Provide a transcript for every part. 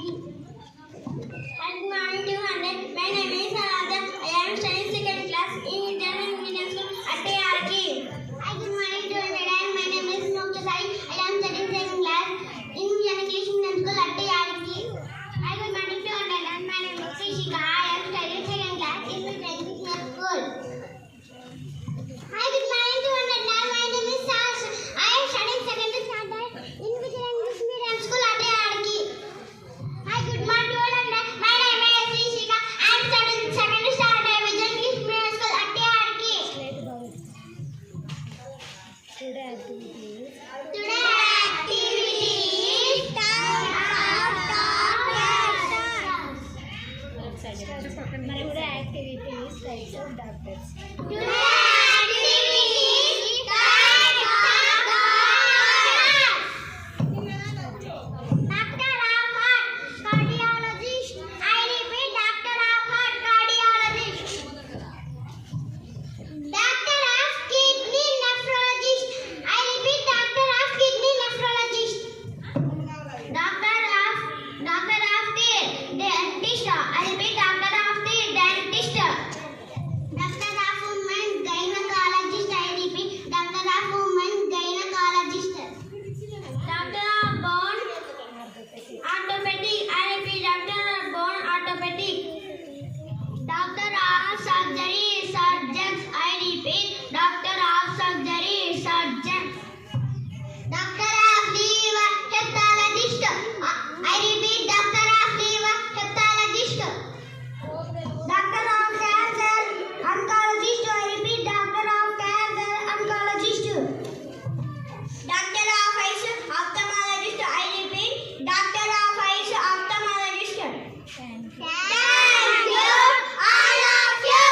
Good morning, 200. My name is Aradhya. I am studying second class in German medium school at ARK. Hi, good morning, 200. My name is Moksha. I am studying second class in English medium school at ARK. Hi, good morning, 200. My name is Krishika. I am studying second class in English medium school. Hi, good morning, 200. My name is Sash. I am studying second standard in English medium school at ARK. Hi, good morning, 200. My name is Krishika. I am studying second standard in English medium school at ARK. Today activities. Today activities Today activities types of doctors. Today activities types of doctors. Doctor of heart, cardiologist. I repeat, doctor of heart, cardiologist. Doctor of kidney, nephrologist. I repeat, doctor of kidney, nephrologist. Doctor of dentist. I repeat, doctor of the dentist. Doctor of women gynecologist. I repeat, doctor of women gynecologist. Doctor of bone orthopedic. I repeat, doctor of bone orthopedic. Doctor of surgery, surgeons. I repeat, doctor of surgery, surgeons. Doctor of liver, hepatologist. I repeat, doctor of liver, hepatologist. Doctor of cancer, oncologist. I repeat, doctor of cancer, oncologist. Doctor of eyes, ophthalmologist. I repeat, doctor of eyes, ophthalmologist. Thank you. Thank you, all of you.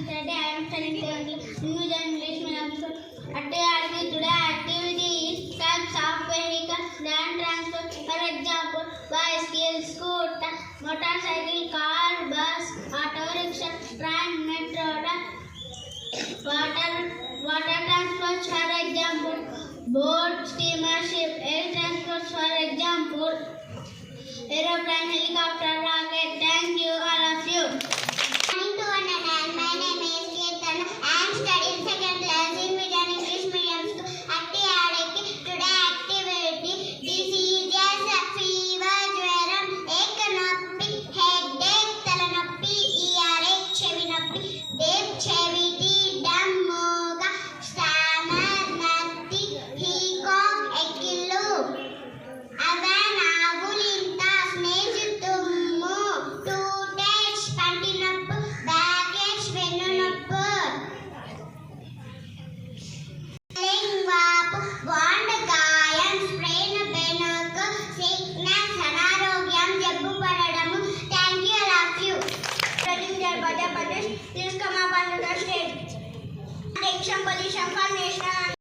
Today I am studying New English medium school. At ARK, today activity is types of vehicle, land transport. For example, bicycle, scooter, motorcycle, car, bus, auto rickshaw, train, metro, water transport. For example, boat, steamer, ship. Air transport. For example, aeroplane, helicopter, rocket. Thank you, all of you. My name is Ketan. I am studying second class in English medium school at ARK. Today activity diseases, fever, jwaram, ekanoppi, headache, talanoppi, earache, chevinoppi, deaf, chevity, dammoga, stammer, natti, hiccup, ekillu. అవనాగులింత స్నేహితుమ్ము టూటేజ్ పంటి నొప్పు baggage వెన్ను నొప్పు వాపు bond గాయం sprain బెనక్ sickness అనారోగ్యం జబ్బు పడడము thank you love you Madhya Pradesh తీసుకమా బంధుగా state pollution for national